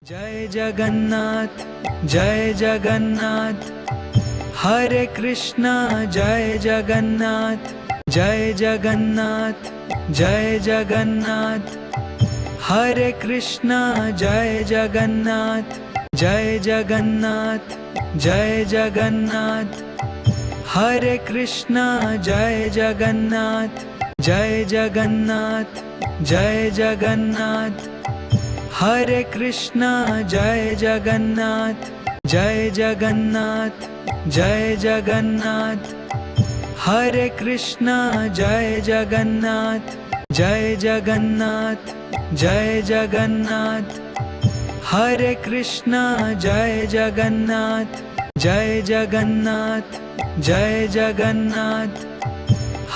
Jai Jagannath Jai Jagannath. Hare Krishna Jai Jagannath Jai Jagannath Jai Jagannath. Hare Krishna Jai Jagannath Jai Jagannath Jai Jagannath. Hare Krishna Jai Jagannath Jai Jagannath Jai Jagannath. Hare Krishna Jai Jagannath Jai Jagannath Jai Jagannath. Hare Krishna Jai Jagannath Jai Jagannath Jai Jagannath. Hare Krishna Jai Jagannath Jai Jagannath Jai Jagannath.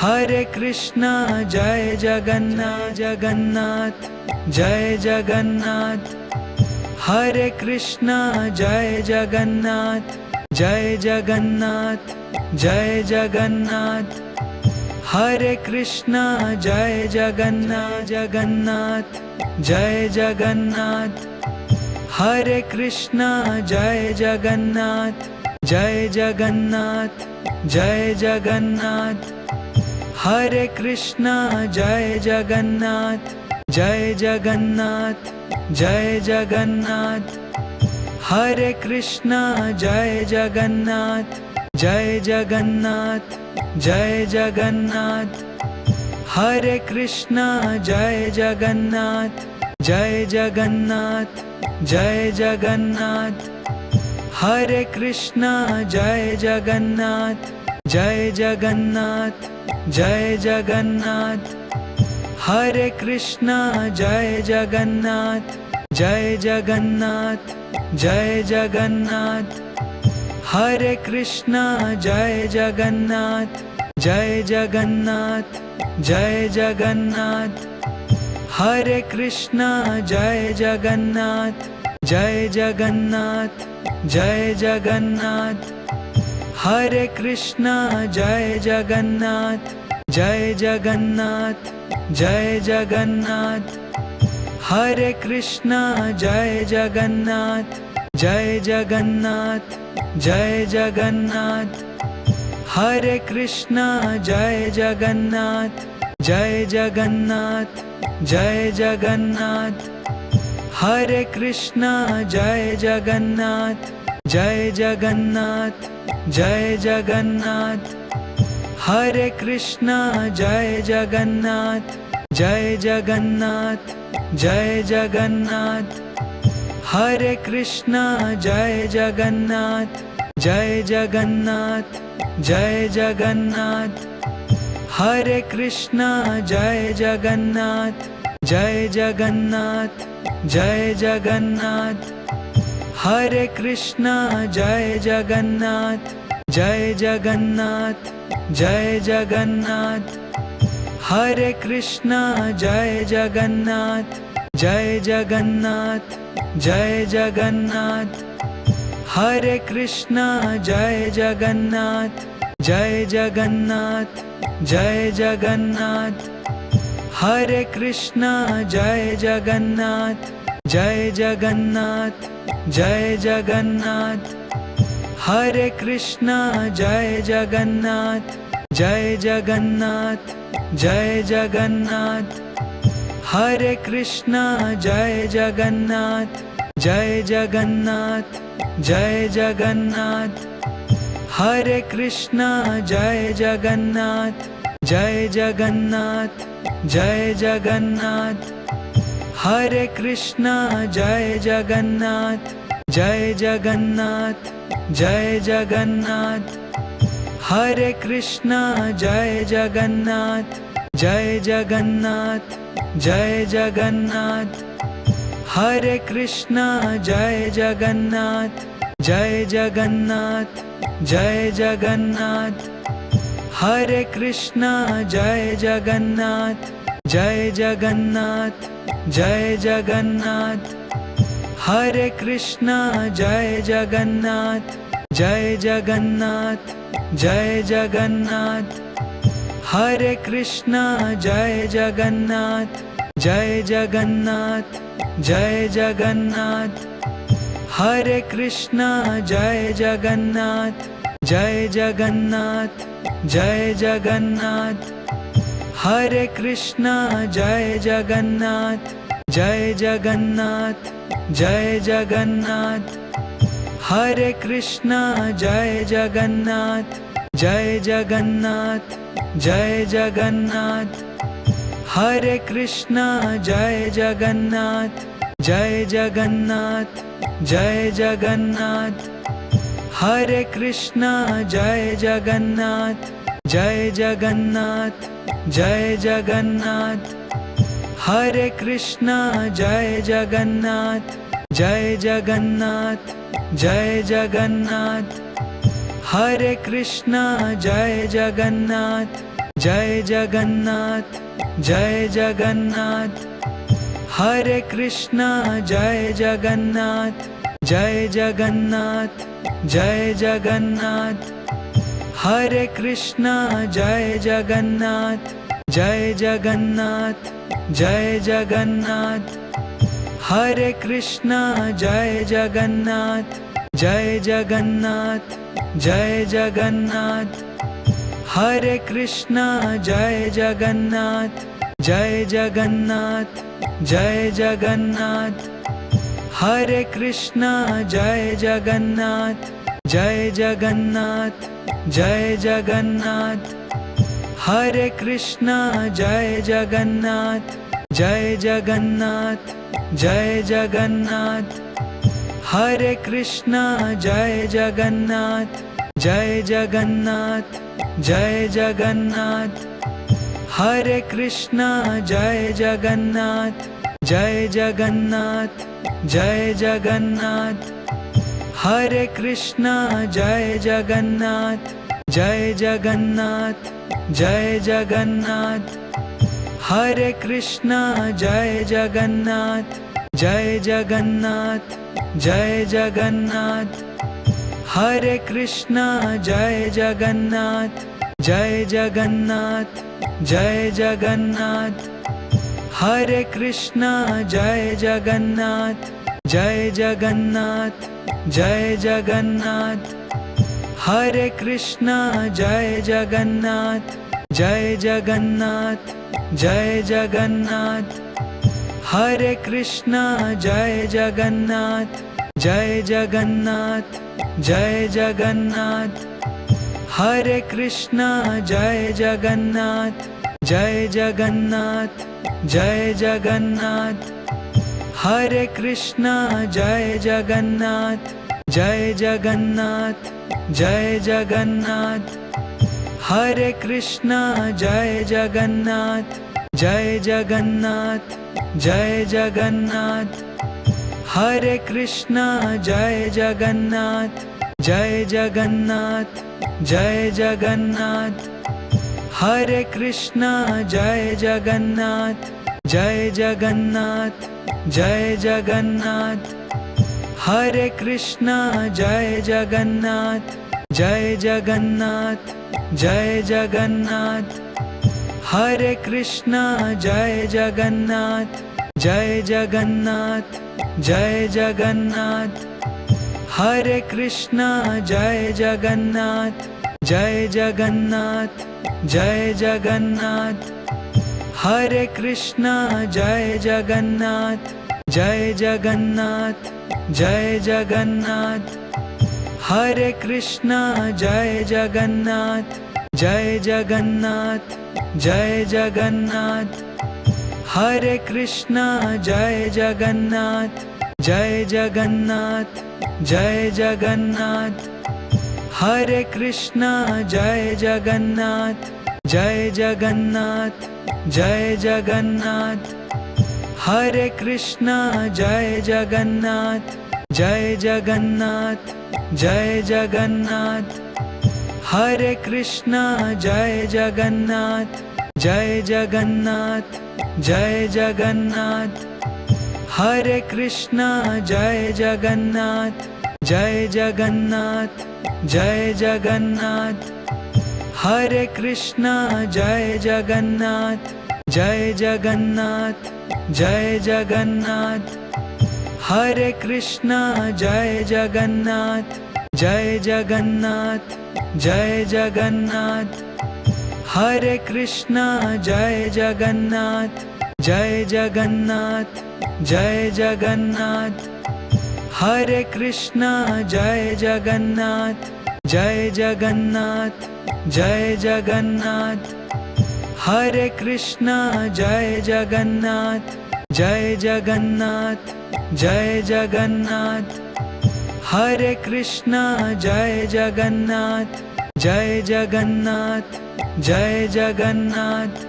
Hare Krishna Jai Jagannath Jagannath Jai Jagannath. Hare Krishna Jai Jagannath Jai Jagannath Jai Jagannath. Hare Krishna Jai Jagannath Jagannath Jai Jagannath. Hare Krishna Jai Jagannath Jai Jagannath Jai Jagannath. Hare Krishna Jai Jagannath Jai Jagannath Jai Jagannath. Hare Krishna Jai Jagannath Jai Jagannath Jai Jagannath. Hare Krishna Jai Jagannath Jai Jagannath Jai Jagannath. Hare Krishna Jai Jagannath Jai Jagannath Jai Jagannath. Hare Krishna Jai Jagannath Jai Jagannath Jai Jagannath. Hare Krishna Jai Jagannath Jai Jagannath Jai Jagannath. Hare Krishna Jai Jagannath Jai Jagannath Jai Jagannath. Hare Krishna Jai Jagannath Jai Jagannath Jai Jagannath. Hare Krishna Jai Jagannath Jai Jagannath Jai Jagannath. Hare Krishna Jai Jagannath Jai Jagannath Jai Jagannath. Hare Krishna Jai Jagannath Jai Jagannath Jai Jagannath. Hare Krishna Jai Jagannath Jai Jagannath Jai Jagannath. Hare Krishna Jai Jagannath Jai Jagannath Jai Jagannath. Hare Krishna Jai Jagannath Jai Jagannath Jai Jagannath. Hare Krishna Jai Jagannath Jai Jagannath Jai Jagannath. Hare Krishna Jai Jagannath Jai Jagannath Jai Jagannath. Hare Krishna Jai Jagannath Jai Jagannath Jai Jagannath. Hare Krishna Jai Jagannath Jai Jagannath Jai Jagannath. Hare Krishna Jai Jagannath Jai Jagannath Jai Jagannath. Hare Krishna Jai Jagannath Jai Jagannath Jai Jagannath. Hare Krishna Jai Jagannath Jai Jagannath Jai Jagannath. Hare Krishna Jai Jagannath Jai Jagannath Jai Jagannath. Hare Krishna Jai Jagannath Jai Jagannath Jai Jagannath. Hare Krishna Jai Jagannath Jai Jagannath Jai Jagannath. Hare Krishna Jai Jagannath Jai Jagannath Jai Jagannath. Hare Krishna Jai Jagannath Jai Jagannath Jai Jagannath. Hare Krishna Jai Jagannath Jai Jagannath Jai Jagannath. Hare Krishna Jai Jagannath Jai Jagannath Jai Jagannath Hare Krishna Jai Jagannath Jai Jagannath Jai Jagannath Hare Krishna Jai Jagannath Jai Jagannath Jai Jagannath Hare Krishna Jai Jagannath Jai Jagannath Jai Jagannath Hare Krishna Jai Jagannath Jai Jagannath Jai Jagannath Hare Krishna Jai Jagannath Jai Jagannath Jai Jagannath Hare Krishna Jai Jagannath Jai Jagannath Jai Jagannath Hare Krishna Jai Jagannath Jai Jagannath Jai Jagannath Hare Krishna Jai Jagannath Jai Jagannath Jai Jagannath Hare Krishna Jai Jagannath Jai Jagannath Jai Jagannath Hare Krishna Jai Jagannath Jai Jagannath Jai Jagannath Hare Krishna Jai Jagannath Jai Jagannath Jai Jagannath Hare Krishna Jai Jagannath Jai Jagannath Jai Jagannath Hare Krishna Jai Jagannath Jai Jagannath Jai Jagannath Hare Krishna Jai Jagannath Jai Jagannath Jai Jagannath Hare Krishna Jai Jagannath Jai Jagannath Jai Jagannath Hare Krishna Jai Jagannath Jai Jagannath Jai Jagannath Hare Krishna Jai Jagannath Jai Jagannath Jai Jagannath Hare Krishna Jai Jagannath Jai Jagannath Jai Jagannath Hare Krishna Jai Jagannath Jai Jagannath Jai Jagannath Hare Krishna Jai Jagannath Jai Jagannath Jai Jagannath Hare Krishna Jai Jagannath Jai Jagannath Jai Jagannath Hare Krishna Jai Jagannath Jai Jagannath Jai Jagannath Hare Krishna Jai Jagannath Jai Jagannath Jai Jagannath Hare Krishna Jai Jagannath Jai Jagannath Jai Jagannath Hare Krishna Jai Jagannath Jai Jagannath Jai Jagannath Hare Krishna Jai Jagannath Jai Jagannath Jai Jagannath Hare Krishna Jai Jagannath Jai Jagannath Jai Jagannath Hare Krishna Jai Jagannath Jai Jagannath Jai Jagannath Hare Krishna Jai Jagannath Jai Jagannath Jai Jagannath Hare Krishna Jai Jagannath Jai Jagannath Jai Jagannath Hare Krishna Jai Jagannath Jai Jagannath Jai Jagannath Hare Krishna Jai Jagannath Jai Jagannath Jai Jagannath Hare Krishna Jai Jagannath Jai Jagannath Jai Jagannath Hare Krishna Jai Jagannath Jai Jagannath Jai Jagannath Hare Krishna Jai Jagannath Jai Jagannath Jai Jagannath Hare Krishna Jai Jagannath Jai Jagannath Jai Jagannath Hare Krishna Jai Jagannath Jai Jagannath Jai Jagannath. Hare Krishna Jai Jagannath Jai Jagannath Jai Jagannath. Hare Krishna Jai Jagannath Jai Jagannath Jai Jagannath. Hare Krishna Jai Jagannath Jai Jagannath Jai Jagannath. Hare Krishna Jai Jagannath Jai Jagannath Jai Jagannath.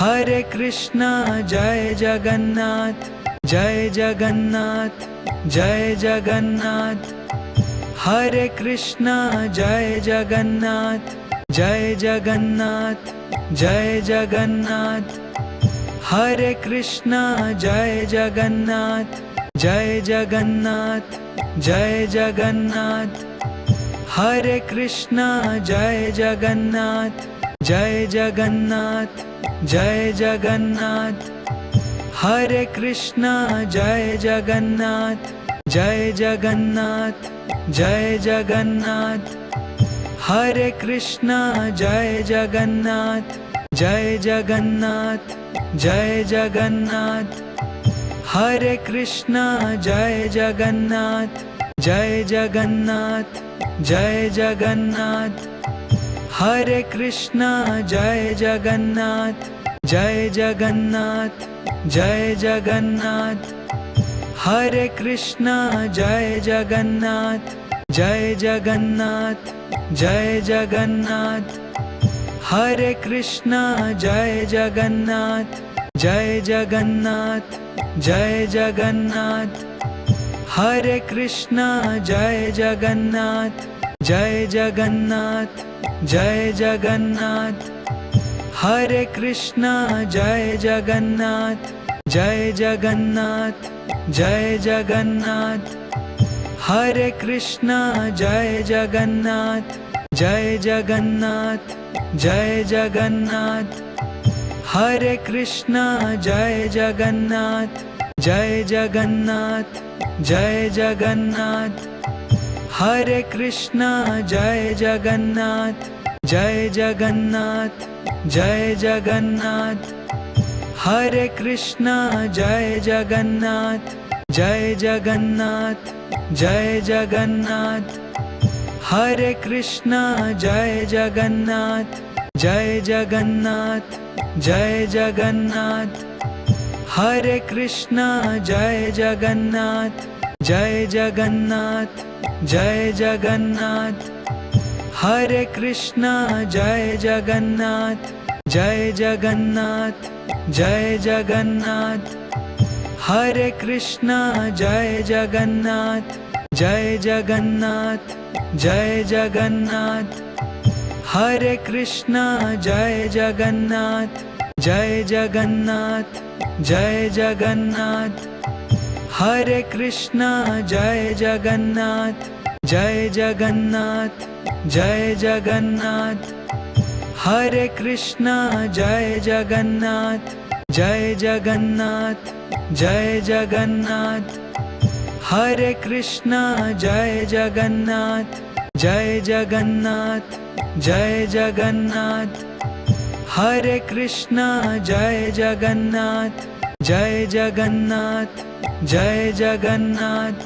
Hare Krishna Jai Jagannath Jai Jagannath Jai Jagannath. Hare Krishna Jai Jagannath Jai Jagannath Jai Jagannath. Hare Krishna Jai Jagannath Jai Jagannath Jai Jagannath. Hare Krishna Jai Jagannath Jai Jagannath Jai Jagannath. Hare Krishna Jai Jagannath Jai Jagannath Jai Jagannath. Hare Krishna Jai Jagannath Jai Jagannath Jai Jagannath. Hare Krishna Jai Jagannath Jai Jagannath Jai Jagannath. Hare Krishna Jai Jagannath Jai Jagannath Jai Jagannath. Hare Krishna Jai Jagannath Jai Jagannath Jai Jagannath. Hare Krishna Jai Jagannath Jai Jagannath Jai Jagannath. Hare Krishna Jai Jagannath Jai Jagannath Jai Jagannath. Hare Krishna Jai Jagannath Jai Jagannath Jai Jagannath. Hare Krishna Jai Jagannath Jai Jagannath Jai Jagannath. Hare Krishna Jai Jagannath Jai Jagannath Jai Jagannath. Hare Krishna Jai Jagannath Jai Jagannath Jai Jagannath. Hare Krishna Jai Jagannath Jai Jagannath Jai Jagannath. Hare Krishna Jai Jagannath Jai Jagannath Jai Jagannath. Hare Krishna Jai Jagannath Jai Jagannath Jai Jagannath. Hare Krishna Jai Jagannath Jai Jagannath Jai Jagannath. Hare Krishna Jai Jagannath Jai Jagannath Jai Jagannath. Hare Krishna Jai Jagannath Jai Jagannath Jai Jagannath. Hare Krishna Jai Jagannath Jai Jagannath Jai Jagannath. Hare Krishna Jai Jagannath Jai Jagannath Jai Jagannath. Hare Krishna Jai Jagannath Jai Jagannath Jai Jagannath. Hare Krishna Jai Jagannath Jai Jagannath Jai Jagannath.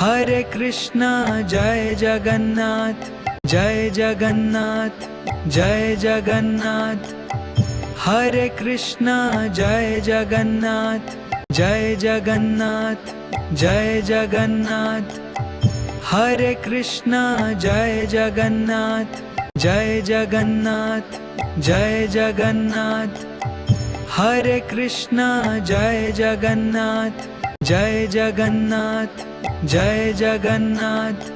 Hare Krishna Jai Jagannath Jai Jagannath Jai Jagannath. Hare Krishna Jai Jagannath Jai Jagannath Jai Jagannath. Hare Krishna Jai Jagannath Jai Jagannath Jai Jagannath. Hare Krishna Jai Jagannath Jai Jagannath Jai Jagannath.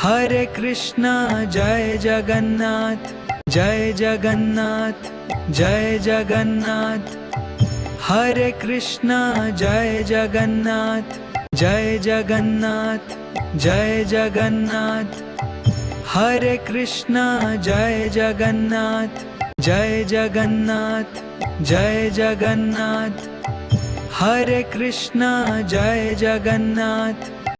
Hare Krishna Jai Jagannath Jai Jagannath Jai Jagannath. Hare Krishna Jai Jagannath Jai Jagannath Jai Jagannath. Hare Krishna Jai Jagannath Jai Jagannath Jai Jagannath. Hare Krishna Jai Jagannath